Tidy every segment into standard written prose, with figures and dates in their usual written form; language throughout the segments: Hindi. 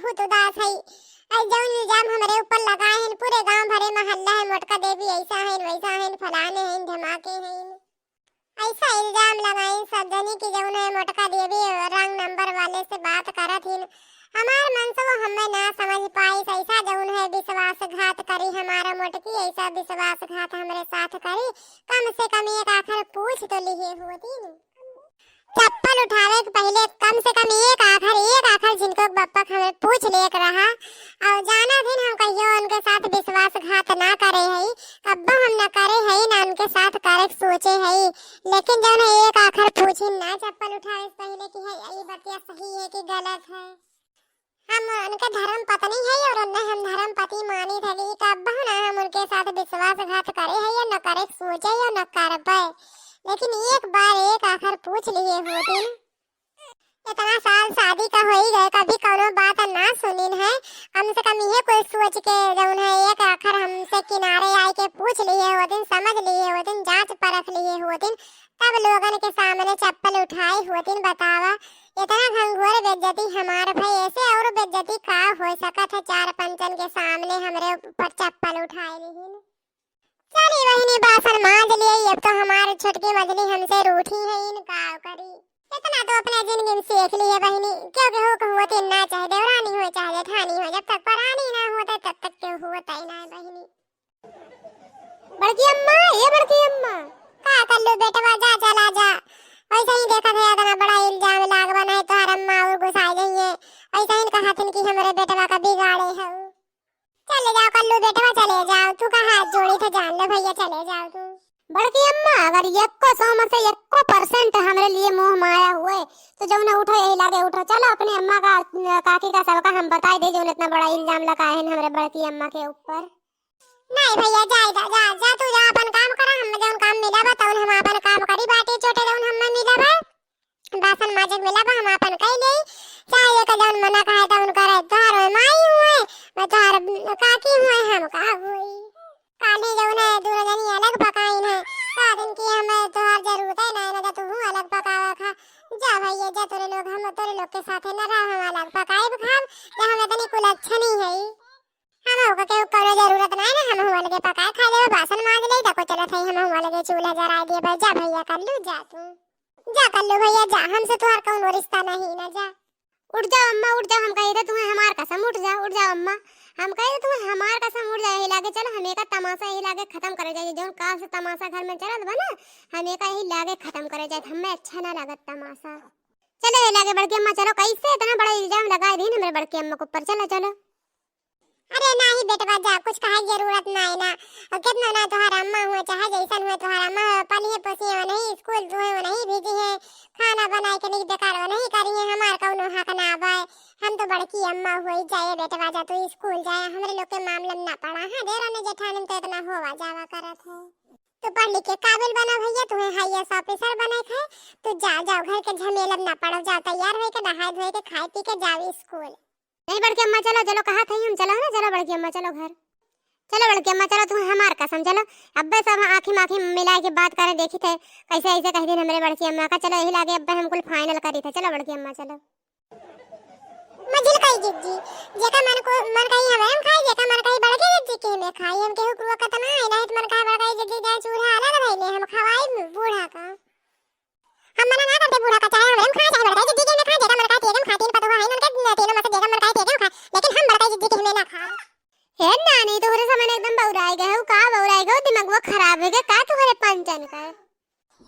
बहुत उदास है। जौन इल्जाम हमरे ऊपर लगाए हैं पूरे गांव भरे मोहल्ला है मोटका देवी ऐसा है वैसा है फलाने हैं धमाके हैं ऐसा इल्जाम लगाए सब जनी की जौन है मोटका देवी रंग नंबर वाले से बात करत हिन। हमार मन से वो हमें ना समझ पाई ऐसा जौन है विश्वासघात करी हमारा मोटकी ऐसा विश्वासघात हमरे साथ करी। कम से कम एक आखिर पूछ तो लिए होती न। चप्पल उठावे के पहले कम से कम एक आखिर जिनको बप्पा हमें पूछ लेक रहा और जाना भी हम कहियो उनके साथ विश्वासघात ना करे है कब्बा हम ना करे है ना उनके साथ करे सोचे है। लेकिन जब एक आखिर पूछी ना चप्पल उठावे से पहले कि है ये बतिया सही है कि गलत है। हम उनके धर्म पत्नी है और उन्हें हम धर्म पति मानी थे कि कब्बा ना हम उनके साथ विश्वासघात करे है या न करे सोचे या न कर पाए। लेकिन एक बार एक आखिर पूछ लिए होती। इतना साल शादी का हो ही गए कभी कोनो बात ना सुनिन है। कम से कम ये कोई सोच के जौन है एक आखिर हमसे किनारे आए के पूछ लिए होती समझ लिए होती जांच परख लिए होती तब लोगन के सामने चप्पल उठाई होती। बतावा इतना घंघोर बेइज्जती हमारे भाई ऐसे और बेइज्जती का हो सकत है चार पंचन के सामने हमरे ऊपर चप्पल उठाए नहीं। चली बहनी बासन मांज लिए अब तो हमारी छोटकी मजली हमसे रूठी है इनका करी। इतना तो अपने जिंदगी में सीख ली है बहनी क्योंकि हो होती ना चाहे देवरानी हो चाहे जेठानी हो जब तक परानी ना होता तब तक क्यों होता ही ना बहनी। बड़की अम्मा ये बड़की अम्मा का कर लो बेटवा जा चला जा ऐसा ही देखा था इतना बड़ा इल्जाम लागवा नहीं तो हर अम्मा और गुस्सा जाइए ऐसा ही कहा थी कि हमारे बेटवा का बिगाड़े है। चले जाओ कल्लू बेटवा चले जाओ तू का हाथ जोड़ी थे जान लो भैया चले जाओ तू। बड़की अम्मा अगर 1% हमरे लिए मोह माया हुए तो जब ना उठो यही लागे उठो चलो अपनी अम्मा का काकी का सबका हम बताई दे जो इतना बड़ा इल्जाम लगाए हैं हमारे बड़की अम्मा के ऊपर। नहीं भैया जा तू जा अपन काम करा हम जौन काम मिला बा तौन हम अपन काम करी बाटी छोटे जौन हम मिला बा बासन माजक मिला बा हम अपन कई ले चाहे का जौन मना कहे तौन करे तोहर माई हुए मैं तोहर काकी हुए हम का हुई काली जौन है दूर जनी अलग पकाइन है का दिन की हमें तोहर जरूरत है ना तू अलग पकावा खा जा भैया जा तोरे लोग के साथ न रह हम अलग पकाए खाब या हम इतनी कुल अच्छा नहीं है हम होगा के कोनो जरूरत नहीं ना हम अलग पकाए खा ले बासन मांज ले तको चलत है हम अलग चूल्हा जरा दिए भाई जा भैया कर लू जा तू जा कर लो भैया जा हमसे तोहर कोनो रिश्ता नहीं ना जा। उठ जाओ अम्मा उठ जाओ हम कहे थे तुम्हें हमार कसम उठ जाओ अम्मा हम कहे थे तुम्हें हमार कसम उठ जाए लागे चलो हमें का तमाशा ही लागे खत्म करे जाए जो काल से तमाशा घर में चलत बना हमें का ही लागे खत्म करे जाए हमें अच्छा ना लागत तमाशा। चलो ये लागे बड़की अम्मा चलो कैसे इतना बड़ा इल्जाम लगा दी मेरे बड़की अम्मा के ऊपर चलो। अरे नहीं बेटवा जा कुछ कहे जरूरत नहीं ना और कितना ना तुम्हारा अम्मा हुए चाहे जैसन हुए तुम्हारा अम्मा पली पोसी हो नहीं स्कूल जो है नहीं भेजी है खाना बनाए के नहीं बेकार हो नहीं करी है हमार कौनो हक ना आवे हम तो बड़की अम्मा हुई जाए बेटवा जा तू स्कूल जाए हमरे लोग के मामले में ना पड़ा है देरानी जेठानी तो इतना होवा जावा करत है तो पढ़ लिख के काबिल बना भैया तुम्हें आईएएस ऑफिसर बने थे तो जाओ घर के झमेला ना पड़ो जाओ तैयार हो के नहाए धोए के खाए पी के जाओ स्कूल। नहीं बड़की अम्मा चलो कहा था हम चलो ना चलो बड़की अम्मा चलो घर चलो बड़की अम्मा चलो तुम हमार कसम चलो अब्बे सब आँखी मिला के बात करें देखी थे कैसे ऐसे कह दिन हमारे बड़की अम्मा का चलो यही लागे अब्बे हम कुल फाइनल करी थे चलो बड़की अम्मा चलो। मजिल कई जिज्जी जेका मन कहीं हम खाई जेका मन कहीं बड़के जिज्जी के में खाई हम केहू कुआ कतना है नहीं मन कहे बड़का जिज्जी जाए चूल्हा अलग धइले हम खवाई बूढ़ा का हम मना ना करते बूढ़ा का चाहे हम खा चाहे बड़का जिज्जी के में खा जेका मन कहे तेगम खातीन पतवा है उनके तीनों में से जेका मन कहे तेगम खा लेकिन हम बड़का जिज्जी के में ना खा है नानी तोहरे सामने एकदम बौराई गए हो का बौराई गए दिमागवा खराब है का तुम्हारे पंचन का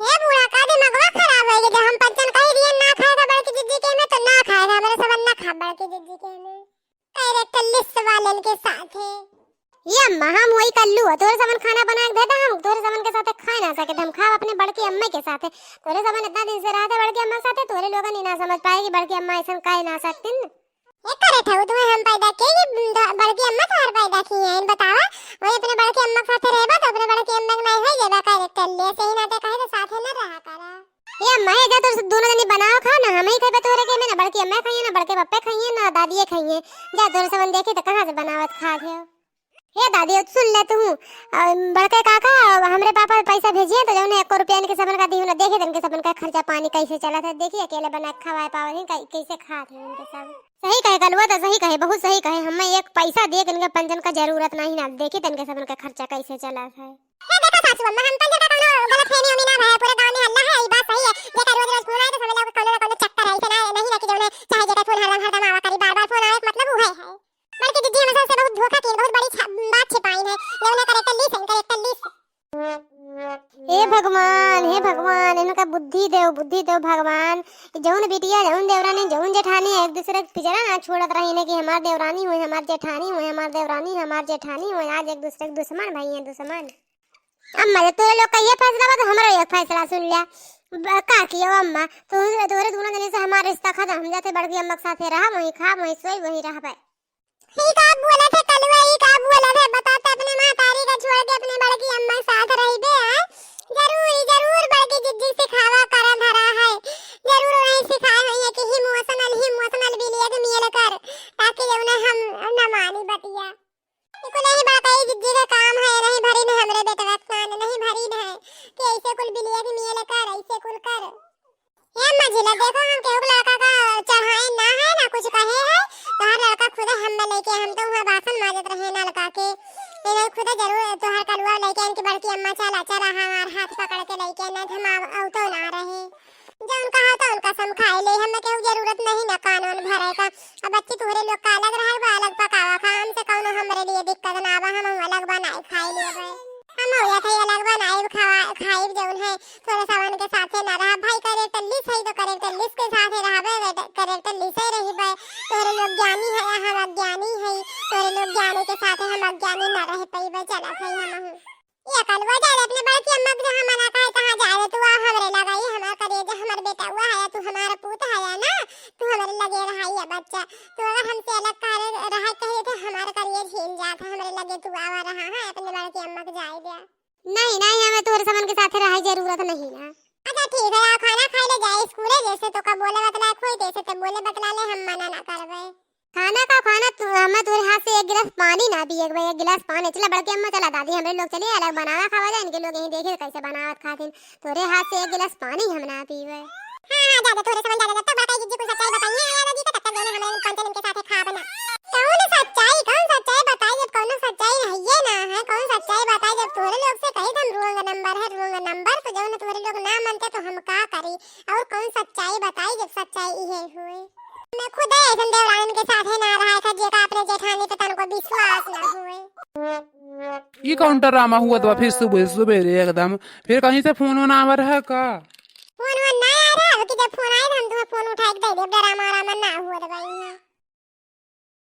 हे बूढ़ा का दिमागवा खराब है जब हम पंचन कह दिए ना खाएगा बड़की जिज्जी के में तो ना खाएगा हमारे सब ना खा बड़की जिज्जी के में कैरेक्टर लिस्ट वाले के साथ है ये अम्मा हम वही कल्लू है तोरे सामने खाना बना के देता हम तोरे सामने के साथ खा ना सके हम खा अपने बड़की अम्मा के साथ तोरे सामने इतना दिन से रहते बड़की अम्मा के साथ तोरे लोग नहीं ना समझ पाए कि बड़की अम्मा ऐसा कह ना सकती ये करे थे तुम्हें हम पैदा के बड़की अम्मा तो पैदा की है बतावा वही अपने बड़की अम्मा के साथ रहबा तो अपने बड़की अम्मा के नहीं है जेबा कैरेक्टर ले सही ना ते कहे तो साथ ना रहा करा ये अम्मा है तो दोनों जनी बनाओ खाना हम ही खाए तोरे के में ना बड़की अम्मा खाइए ना बड़के पप्पे खाइए ना दादी खाइए जा तोरे सामने देखे तो कहां से बनावत खा गए हे दादी सुन ले तू बड़के काका हमरे पापा पैसा भेजिए तो जौन 1 रुपया के सबन का दी ना देखे तन के सबन का खर्चा पानी कैसे चला था देखिए अकेले बना खवाए पावे कैसे खात है उनके सब सही कहे कलवा तो सही कहे, बहुत सही कहे। हमें एक पैसा दे के इनके पंजन का जरूरत नहीं ना, देखे तनके सब इनका खर्चा कैसे चला है। ये देखो सासू अम्मा, हम पंजर का कोनो गलतफहमी में ना भाई, पूरे गांव में हल्ला है, ये बात सही है। जेका रोज रोज फोन आए तो समझ लो कोनो ना कोनो चक्कर है, इसे ना नहीं ना कि जो चाहे जेका फोन हरदम हरदम आवा करी, बार बार फोन आवे मतलब वो है। बल्कि दीदी हमेशा से बहुत धोखा की, बहुत बड़ी बात छिपाई है। ये उन्हें करेक्टर लिस है, करेक्टर लिस। हे भगवान इनका बुद्धि देव भगवान। जौन बिटिया जौन देवरानी जौन जेठानी एक दूसरे के पिजरा ना छोड़त रही ने कि हमार देवरानी हुई हमार जेठानी हुई हमार देवरानी हमार जेठानी हुई, आज एक दूसरे के दुश्मन भाई हैं दुश्मन। अम्मा जब तोरे लोग का ये फैसला बा तो हमारा एक फैसला सुन लिया। का कियो अम्मा, तोरे दोनों जने से हमारा रिश्ता खत्म, हम जाते बड़की अम्मा के साथे रहा, वहीं खा वहीं सोई वहीं रहबे। ही का बोला थे कलवा, ही का बोला थे बताते अपने मां तारी का छोड़ के अपने बड़की अम्मा के साथ रही बे। जरूर बड़की जिद्दी सिखावा करा धरा है, जरूर नहीं सिखाए है कि इमोशनल भी लिए मिल कर, ताकि उन्हें हम न मानी बतिया। इको नहीं बात है, जिद्दी का काम है, नहीं भरी ने हमरे बेटे का कान नहीं भरी ने कि ऐसे कुल बिलिया के मिल कर, ऐसे कुल कर। ये मझिला देखो, हम केहू लड़का का चढ़ाए ना है ना कुछ कहे है, तो हर लड़का खुद हम लेके, हम तो वहां बासन माजत रहे ना लड़का के, ये खुद जरूर तो हर कलवा लेके इनकी बड़की अम्मा चला हमार हाथ पकड़ के लेके ना हम औतो ना रहे, जो उनका हाथ उनका सम खाए ले, हमें केहू जरूरत नहीं ना कानून भरे का। अब बच्ची तुहरे लोग का अलग रहे, वो अलग पकावा खा, हमसे कौनो हमरे लिए दिक्कत ना आवा, हम अलग बनाए खाए लेबे, हम हो या थे अलग बनाए खाए जौन है थोड़ा सावन के साथे ना रहा भाई, करेक्टर लिस है तो करेक्टर लिस के साथे रहबे, करेक्टर लिस ही रहिबे। तोरे लोग ज्ञानी है, हम अज्ञानी है, तोरे लोग ज्ञानी के साथे हम अज्ञानी ना रह पइबे, चला भाई हम ये कलवा जाए अपने बड़की अम्मा के जहां मना कहे तहां जाए, तू आ हमरे लगाई हमार करेजा हमर बेटा हुआ है, तू हमारा पूत है ना, तू हमरे लगे रहाई है बच्चा, तू अगर हमसे अलग कर रहा कहे तो हमारा करियर छीन जाता, हमरे लगे तू आवा रहा है, अपने बड़की अम्मा के जाए दिया। नहीं हमें तोरे समन के साथे रहे जरूरत नहीं ना। अच्छा ठीक है, खाना खाए ले जाए स्कूल जैसे तो का बोले बतला कोई जैसे तो बोले बतला ले, हम मना ना करबे। खाना हमें तोरे हाथ से एक गिलास पानी ना पिए, एक गिलास पानी। चला बड़के अम्मा, चला दादी, हमरे लोग चलिए अलग बनावा खावा जाए, इनके लोग यहीं देखे कैसे बनावत खातिन, तोरे हाथ से एक गिलास पानी हम ना पीवे। हां ज्यादा थोड़े समझ ज्यादा तब बड़का जिज्जी को सच्चाई बताइए, या जी तब तक दोनों हमें पंचन इनके साथ खा बना। कौन सच्चाई बताई, जब कौन सच्चाई नहीं ना है, कौन सच्चाई बताई जब तोरे लोग से कही हम रोंग नंबर तो जब तोरे लोग ना मानते तो हम का करी, और कौन सच्चाई बताई जब सच्चाई ये हुए। मैं खुद ऐसे देवरान के साथ है ना रहा था, जेका अपने जेठानी पे तनको विश्वास ना हुए। ये कौन ड्रामा हुआ तो फिर सुबह एकदम, फिर कहीं से फोन होना आ रहा का? फोन ना आ रहा कि जब फोन आए तो हम तुम्हें फोन उठा के दे दे, ड्रामा ना हुआ तो भाई।